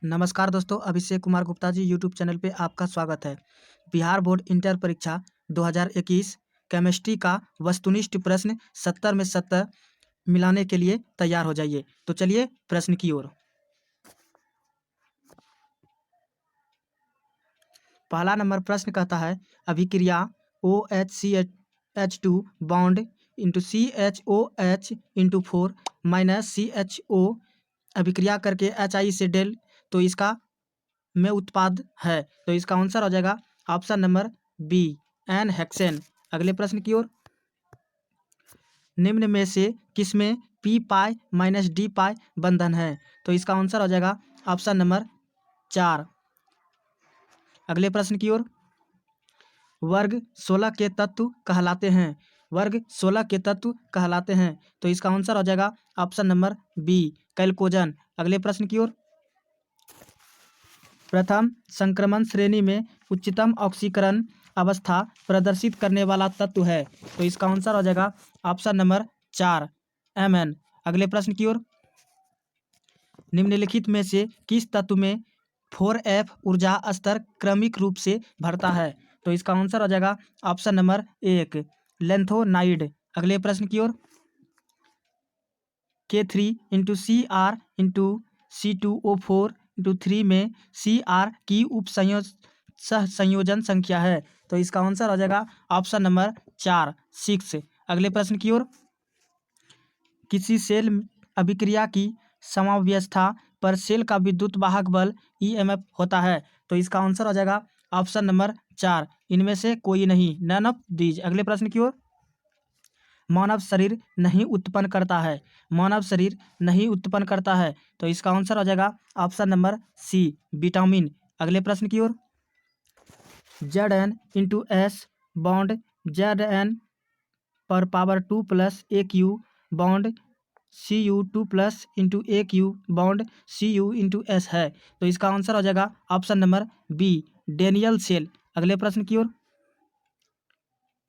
नमस्कार दोस्तों, Abhishek Kumar Gupta ji YouTube channel पे आपका स्वागत है। बिहार बोर्ड इंटर परीक्षा 2021 केमिस्ट्री का वस्तुनिष्ठ प्रश्न 70 में 70 मिलाने के लिए तैयार हो जाइए। तो चलिए प्रश्न की ओर। पहला नंबर प्रश्न कहता है, अभिक्रिया OHCH2 bond into CHOH into 4 minus CHO अभिक्रिया करके HI से डेल, तो इसका में उत्पाद है। तो इसका आंसर हो जाएगा option number B, N hexane. अगले प्रश्न की ओर। निम्न में से किसमें P pi minus D pi बंधन है? तो इसका आंसर हो जाएगा ऑप्शन नंबर 4। अगले प्रश्न की ओर। वर्ग 16 के तत्व कहलाते हैं। वर्ग 16 के तत्व कहलाते हैं। तो इसका आंसर हो जाएगा ऑप्शन नंबर बी, कैल्कोजन। अगले प्रश्न की ओर। प्रथम संक्रमण श्रेणी में उच्चतम ऑक्सीकरण अवस्था प्रदर्शित करने वाला तत्व है। तो इसका आंसर हो जाएगा ऑप्शन नंबर 4, Mn। अगले प्रश्न की ओर। निम्नलिखित में से किस तत्व में 4F ऊर्जा स्तर क्रमिक रूप से बढ़ता है? तो इसका आंसर हो जाएगा ऑप्शन नंबर 1, लेंथोनाइड। अगले प्रश्न की ओर। K3 into CR into C2O4 into 3 में CR की संयोजन संख्या है। तो इसका आंसर हो जाएगा ऑप्शन नंबर 4, 6। अगले प्रश्न की ओर। किसी सेल अभिक्रिया की समाव्यवस्था पर सेल का विद्युत वाहक बल EMF होता है। तो इसका आंसर हो जाएगा ऑप्शन नंबर 4, इनमें से कोई नहीं, नन ऑफ दीज। अगले प्रश्न की ओर। मानव शरीर नहीं उत्पन्न करता है। मानव शरीर नहीं उत्पन्न करता है। तो इसका आंसर हो जाएगा ऑप्शन नंबर सी, विटामिन। अगले प्रश्न की ओर। Zn into S bond Zn पर power 2 plus AQ bond Cu2 plus into AQ bond Cu into S है। तो इसका आंसर हो जाएगा option number B, Daniell cell. अगले प्रश्न की ओर।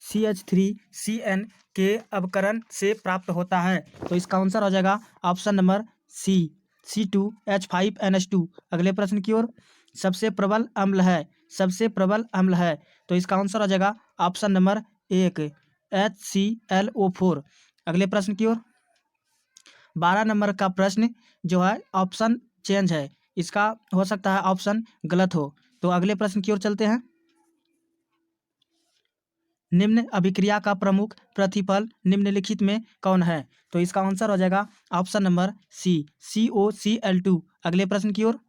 CH3CN के अवकरण से प्राप्त होता है। तो इसका आंसर हो जाएगा ऑप्शन नंबर सी, C2H5NH2। अगले प्रश्न की ओर। सबसे प्रबल अम्ल है। सबसे प्रबल अम्ल है। तो इसका आंसर हो जाएगा ऑप्शन नंबर 1, HClO4। अगले प्रश्न की ओर। 12 नंबर का प्रश्न जो है ऑप्शन चेंज है, इसका हो सकता है ऑप्शन गलत हो। तो अगले प्रश्न की ओर चलते हैं। निम्न अभिक्रिया का प्रमुख प्रतिफल निम्नलिखित में कौन है? तो इसका आंसर हो जाएगा ऑप्शन नंबर सी, COCl2। अगले प्रश्न की ओर।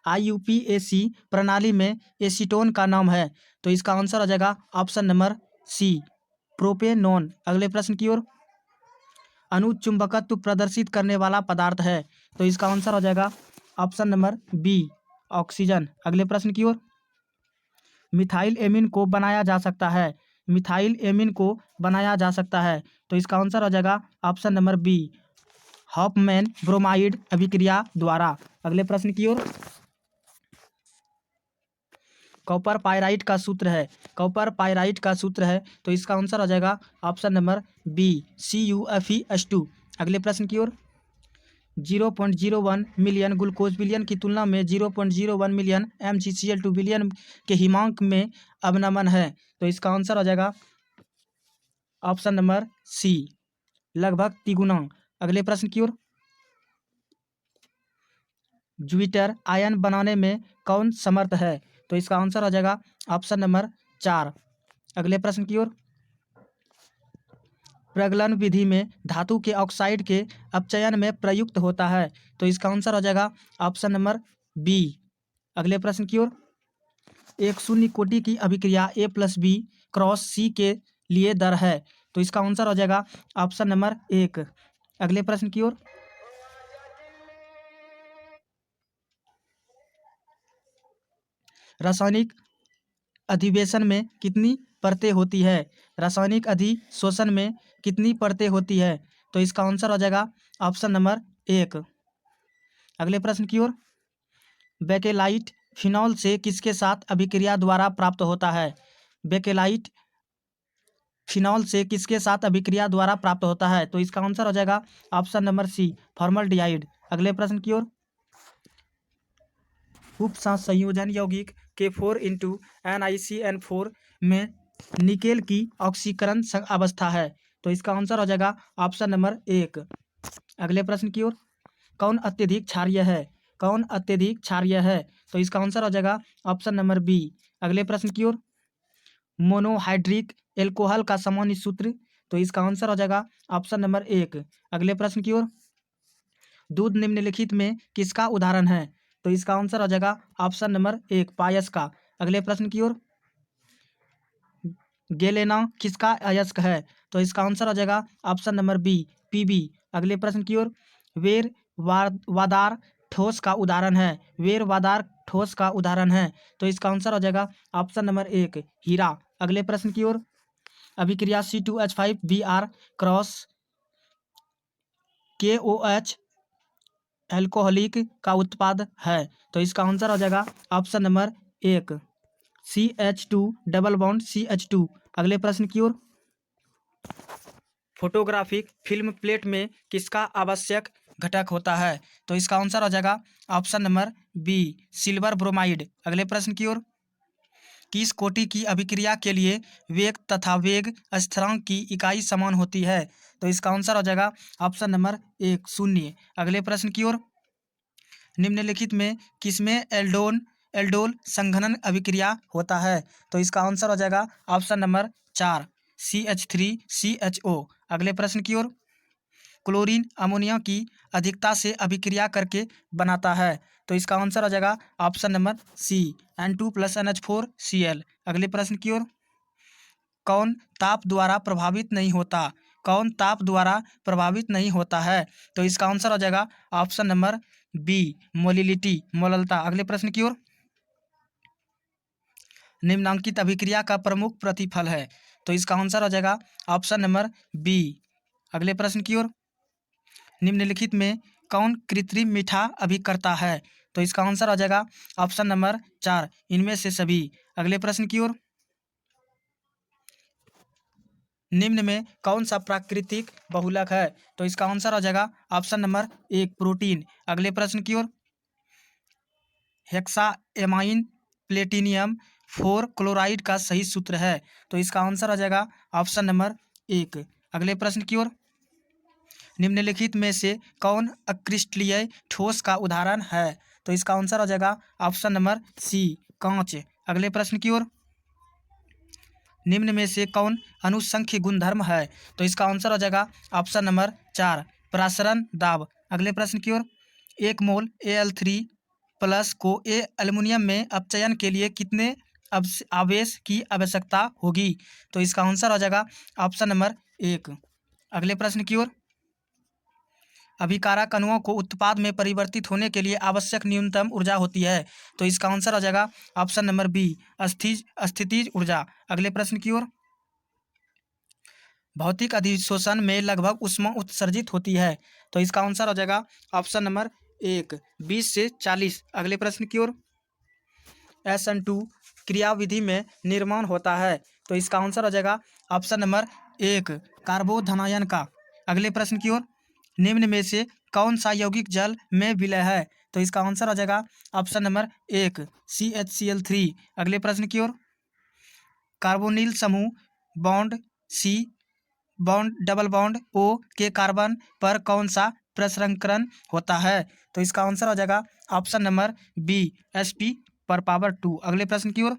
IUPAC प्रणाली में एसीटोन का नाम है। तो इसका आंसर हो जाएगा ऑप्शन नंबर सी, प्रोपेनोन। अगले प्रश्न की ओर। अनुचुंबकत्व प्रदर्शित करने वाला पदार्थ है। तो इसका आंसर हो जाएगा ऑप्शन नंबर बी, ऑक्सीजन। अगले प्रश्न की ओर। मिथाइल एमीन को बनाया जा सकता है। मिथाइल एमीन को बनाया जा सकता है। तो इसका आंसर हो जाएगा option number B, Hofmann bromide अभिक्रिया द्वारा। अगले प्रश्न की ओर। कॉपर पाइराइट का सूत्र है। कॉपर पाइराइट का सूत्र है। तो इसका आंसर हो जाएगा ऑप्शन नंबर बी, CuFeS2। अगले प्रश्न की ओर। 0.01 मिलियन ग्लूकोज बिलियन की तुलना में 0.01 मिलियन MgCl2 बिलियन के हिमांक में अवनमन है। तो इसका आंसर हो जाएगा ऑप्शन नंबर सी, लगभग तिगुना। अगले प्रश्न की ओर। ज्विटर आयन बनाने में कौन समर्थ है? तो इसका आंसर हो जाएगा ऑप्शन नंबर 4। अगले प्रश्न की ओर। प्रगलन विधि में धातु के ऑक्साइड के अपचयन में प्रयुक्त होता है। तो इसका आंसर हो जाएगा ऑप्शन नंबर बी। अगले प्रश्न की ओर। एक शून्य कोटि की अभिक्रिया A+B क्रॉस C के लिए दर है। तो इसका आंसर हो जाएगा ऑप्शन नंबर 1। अगले प्रश्न की ओर। रासायनिक अधिवेशन में कितनी परतें होती है? रासायनिक अधिशोषण में कितनी परतें होती है? तो इसका आंसर हो जाएगा ऑप्शन नंबर 1। अगले प्रश्न की ओर। बेकेलाइट फिनॉल से किसके साथ अभिक्रिया द्वारा प्राप्त होता है? बेकेलाइट फिनॉल से किसके साथ अभिक्रिया द्वारा प्राप्त होता है? तो इसका आंसर हो जाएगा ऑप्शन नंबर सी, फॉर्मल्डिहाइड। अगले प्रश्न की ओर। उपसंयोजन यौगिक K4 इंटू NiCN4 में निकेल की ऑक्सीकरण अवस्था है। तो इसका आंसर हो जाएगा ऑप्शन नंबर 1। अगले प्रश्न की ओर, कौन अत्यधिक क्षारीय है? कौन अत्यधिक क्षारीय है? तो इसका आंसर हो जाएगा ऑप्शन नंबर बी। अगले प्रश्न की ओर, मोनोहाइड्रिक एल्कोहल का सामान्य सूत्र? तो इसका आंसर हो जाएगा ऑप्शन नंबर 1। अगले प्रश्न की ओर, दूध निम्नलिखित में किसका उदाहरण है? तो इसका आंसर हो जाएगा ऑप्शन नंबर 1, पायस का। अगले प्रश्न की ओर, गेलेना किसका अयस्क है? तो इसका आंसर हो जाएगा ऑप्शन नंबर बी, पीबी। अगले प्रश्न की ओर, वेर वादार ठोस का उदाहरण है? वेर वादार ठोस का उदाहरण है? तो इसका आंसर हो जाएगा ऑप्शन नंबर 1, हीरा। अगले प्रश्न की ओर, अभिक्रिया C2H5Br क्रॉस KOH एल्कोहलिक का उत्पाद है? तो इसका आंसर हो जाएगा option number 1, CH2 double bond CH2। अगले प्रश्न की ओर, फोटोग्राफिक फिल्म प्लेट में किसका आवश्यक घटक होता है? तो इसका आंसर हो जाएगा option number B, silver bromide. अगले प्रश्न की ओर, किस कोटि की अभिक्रिया के लिए वेग तथा वेग स्थिरांक की इकाई समान होती है? तो इसका आंसर हो जाएगा ऑप्शन नंबर 1, शून्य। अगले प्रश्न की ओर, निम्नलिखित में किसमें एल्डोल संघनन अभिक्रिया होता है? तो इसका आंसर हो जाएगा ऑप्शन नंबर 4, CH3CHO। अगले प्रश्न की ओर, क्लोरीन अमोनिया की अधिकता से अभिक्रिया करके बनाता है? तो इसका आंसर हो जाएगा ऑप्शन नंबर सी, N2+NH4Cl। अगले प्रश्न की ओर, कौन ताप द्वारा प्रभावित नहीं होता? कौन ताप द्वारा प्रभावित नहीं होता है? तो इसका आंसर हो जाएगा ऑप्शन नंबर बी, मोलिलिटी, मोललता। अगले प्रश्न की ओर, निम्नांकित अभिक्रिया का प्रमुख प्रतिफल है? तो इसका आंसर हो जाएगा ऑप्शन नंबर बी। अगले प्रश्न की ओर, निम्नलिखित में कौन कृत्रिम मीठा अभिकर्ता है? तो इसका आंसर हो जाएगा ऑप्शन नंबर 4, इनमें से सभी। अगले प्रश्न की ओर, निम्न में कौन सा प्राकृतिक बहुलक है? तो इसका आंसर हो जाएगा ऑप्शन नंबर 1, प्रोटीन। अगले प्रश्न की ओर, हेक्साएमाइन प्लेटिनियम 4 क्लोराइड का सही सूत्र है? तो इसका आंसर हो जाएगा ऑप्शन नंबर 1। अगले प्रश्न की ओर, निम्नलिखित में से कौन अक्रिस्टलीय ठोस का उदाहरण है? तो इसका आंसर हो जाएगा ऑप्शन नंबर सी, कांच। अगले प्रश्न की ओर, निम्न में से कौन अनुसंख्य गुणधर्म है? तो इसका आंसर हो जाएगा ऑप्शन नंबर 4, प्रसरण दाब। अगले प्रश्न की ओर, 1 मोल Al3+ को एल्युमिनियम में अपचयन के लिए कितने आवेश की आवश्यकता होगी? तो इसका आंसर हो जाएगा ऑप्शन नंबर 1। अगले प्रश्न की ओर, अभिकारक अणुओं को उत्पाद में परिवर्तित होने के लिए आवश्यक न्यूनतम ऊर्जा होती है? तो इसका आंसर हो जाएगा ऑप्शन नंबर बी, स्थितिज ऊर्जा। अगले प्रश्न की ओर, भौतिक अधिशोषण में लगभग ऊष्मा उत्सर्जित होती है? तो इसका आंसर हो जाएगा ऑप्शन नंबर 1, 20 से 40। अगले प्रश्न की ओर, SN2 क्रियाविधि में निर्माण होता है? तो इसका आंसर हो जाएगा ऑप्शन नंबर 1, कार्बोधनायन का। अगले प्रश्न की ओर, निम्न में से कौन सा यौगिक जल में विलय है? तो इसका आंसर हो जाएगा ऑप्शन नंबर 1, CHCl3। अगले प्रश्न की ओर, कार्बोनिल समूह bond C bond double bond O के कार्बन पर कौन सा प्रसंस्करण होता है? तो इसका आंसर हो जाएगा ऑप्शन नंबर बी, Sp/2। अगले प्रश्न की ओर,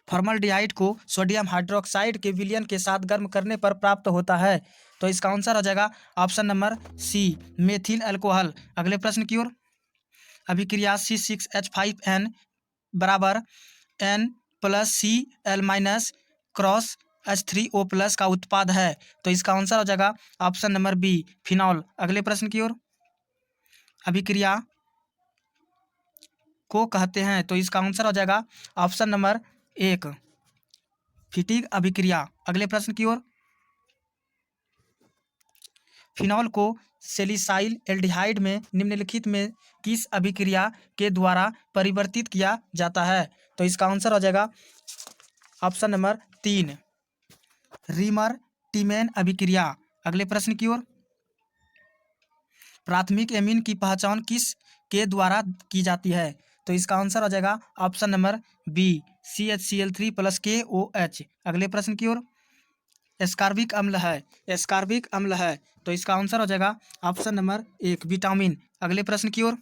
फॉर्मल्डिहाइड को सोडियम हाइड्रोक्साइड के विलयन के साथ गर्म करने पर प्राप्त होता है? तो इसका आंसर हो जाएगा option number C, methyl alcohol. अगले प्रश्न की ओर, अभिक्रिया C6H5N बराबर N+Cl- क्रॉस H3O+ का उत्पाद है? तो इसका आंसर हो जाएगा ऑप्शन नंबर बी, फिनॉल। अगले प्रश्न की ओर, अभिक्रिया को कहते हैं? तो इसका आंसर हो जाएगा ऑप्शन नंबर 1, फिटिक अभिक्रिया। अगले प्रश्न की ओर, फिनॉल को सेलिसाइल एल्डिहाइड में निम्नलिखित में किस अभिक्रिया के द्वारा परिवर्तित किया जाता है? तो इसका आंसर हो जाएगा ऑप्शन नंबर 3, रीमर टीमैन अभिक्रिया। अगले प्रश्न की ओर, प्राथमिक एमीन की पहचान किस के द्वारा की जाती है? तो इसका आंसर हो जाएगा option number B CHCl3 plus KOH। अगले प्रश्न की ओर, एस्कॉर्बिक अम्ल है, एस्कॉर्बिक अम्ल है, तो इसका आंसर हो जाएगा ऑप्शन नंबर 1 विटामिन। अगले प्रश्न की ओर,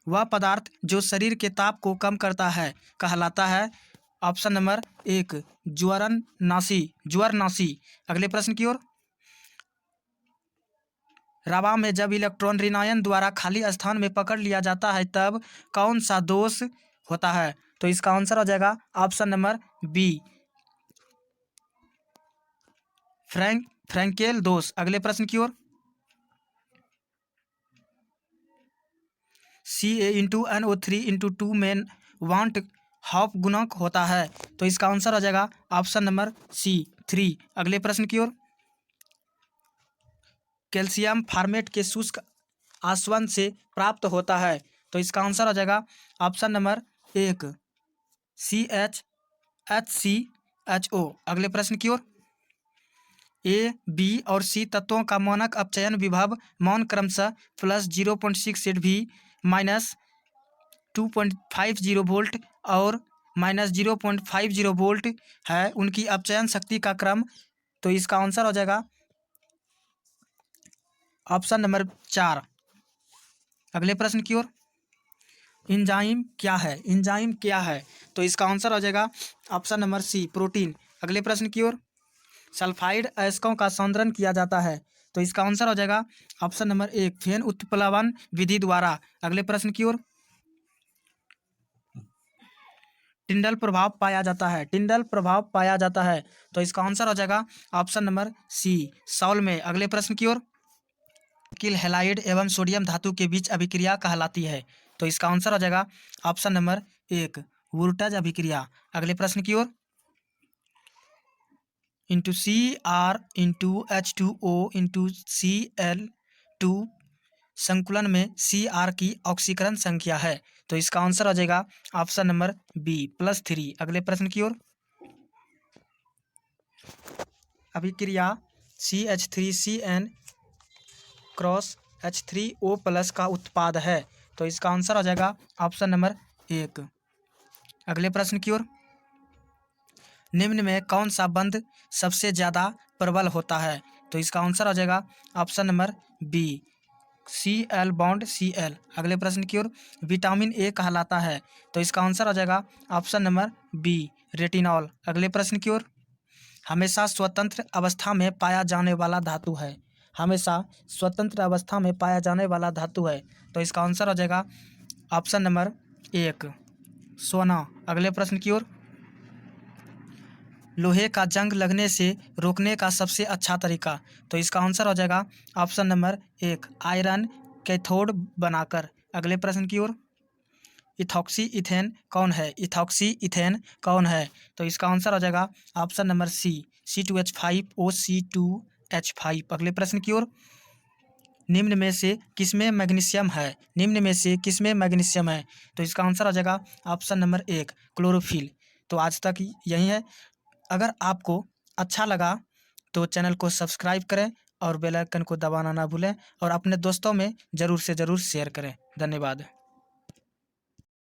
वह पदार्थ जो शरीर के ताप को कम करता है कहलाता है ऑप्शन नंबर 1 ज्वरनाशी, ज्वरनाशी। अगले प्रश्न की ओर, रवा में जब इलेक्ट्रॉन ऋणायन द्वारा खाली स्थान में पकड़ लिया जाता है तब कौन सा दोष होता है? तो इसका आंसर हो जाएगा ऑप्शन नंबर बी फ्रैंकेल दोष। अगले प्रश्न की ओर, Ca*NO3 में वांट हॉफ गुणक होता है, तो इसका आंसर हो जाएगा ऑप्शन नंबर सी 3। अगले प्रश्न की ओर, कैल्शियम फॉर्मेट के शुष्क आसवन से प्राप्त होता है, तो इसका आंसर हो जाएगा ऑप्शन नंबर 1 CHHCHO। अगले प्रश्न की ओर, ए बी और सी तत्वों का मानक अपचयन विभव मान क्रमशः प्लस 0.68 V माइनस 2.50 वोल्ट और माइनस 0.50 वोल्ट है, उनकी अपचयन शक्ति का क्रम, तो इसका आंसर हो जाएगा ऑप्शन नंबर 4। अगले प्रश्न की ओर, एंजाइम क्या है, एंजाइम क्या है, तो इसका आंसर हो जाएगा ऑप्शन नंबर सी प्रोटीन। अगले प्रश्न की ओर, सल्फाइड अयस्कों का सौंदर्य किया जाता है, तो इसका आंसर हो जाएगा ऑप्शन नंबर 1 फेन उत्प्लवन विधि द्वारा। अगले प्रश्न की ओर, टिंडल प्रभाव पाया जाता है, टिंडल प्रभाव पाया जाता है, तो इसका आंसर हो जाएगा ऑप्शन नंबर सी सॉल में। अगले प्रश्न की ओर, किल हैलाइड एवं सोडियम धातु के बीच अभिक्रिया कहलाती है, तो इसका आंसर हो जाएगा ऑप्शन नंबर 1 वुर्टज अभिक्रिया। अगले प्रश्न की ओर, into Cr into H2O into Cl2 संकुलन में Cr की ऑक्सीकरण संख्या है, तो इसका आंसर हो जाएगा ऑप्शन नंबर बी +3। अगले प्रश्न की ओर, अभिक्रिया CH3Cn क्रॉस H3O+ का उत्पाद है, तो इसका आंसर हो जाएगा ऑप्शन नंबर 1। अगले प्रश्न की ओर, निम्न में कौन सा बंध सबसे ज़्यादा प्रबल होता है, तो इसका आंसर हो जाएगा option number B Cl bond Cl। अगले प्रश्न की ओर, विटामिन ए कहलाता है, तो इसका आंसर हो जाएगा ऑप्शन नंबर बी रेटिनॉल। अगले प्रश्न की ओर, हमेशा स्वतंत्र अवस्था में पाया जाने वाला धातु है, हमेशा स्वतंत्र अवस्था में पाया जाने वाला धातु है, तो इसका आंसर हो जाएगा ऑप्शन नंबर 1 सोना। अगले प्रश्न की ओर, लोहे का जंग लगने से रोकने का सबसे अच्छा तरीका, तो इसका आंसर हो जाएगा ऑप्शन नंबर 1 आयरन कैथोड बनाकर। अगले प्रश्न की ओर, इथॉक्सी इथेन कौन है, इथॉक्सी इथेन कौन है, तो इसका आंसर हो जाएगा ऑप्शन नंबर सी C2H5OC2H5। अगले प्रश्न की ओर, निम्न में से किसमें मैग्नीशियम है, निम्न में से किसमें मैग्नीशियम है, तो इसका आंसर हो जाएगा ऑप्शन नंबर 1 क्लोरोफिल। तो आज तक यही है। अगर आपको अच्छा लगा तो चैनल को सब्सक्राइब करें और बेल आइकन को दबाना ना भूलें और अपने दोस्तों में ज़रूर से ज़रूर शेयर करें। धन्यवाद।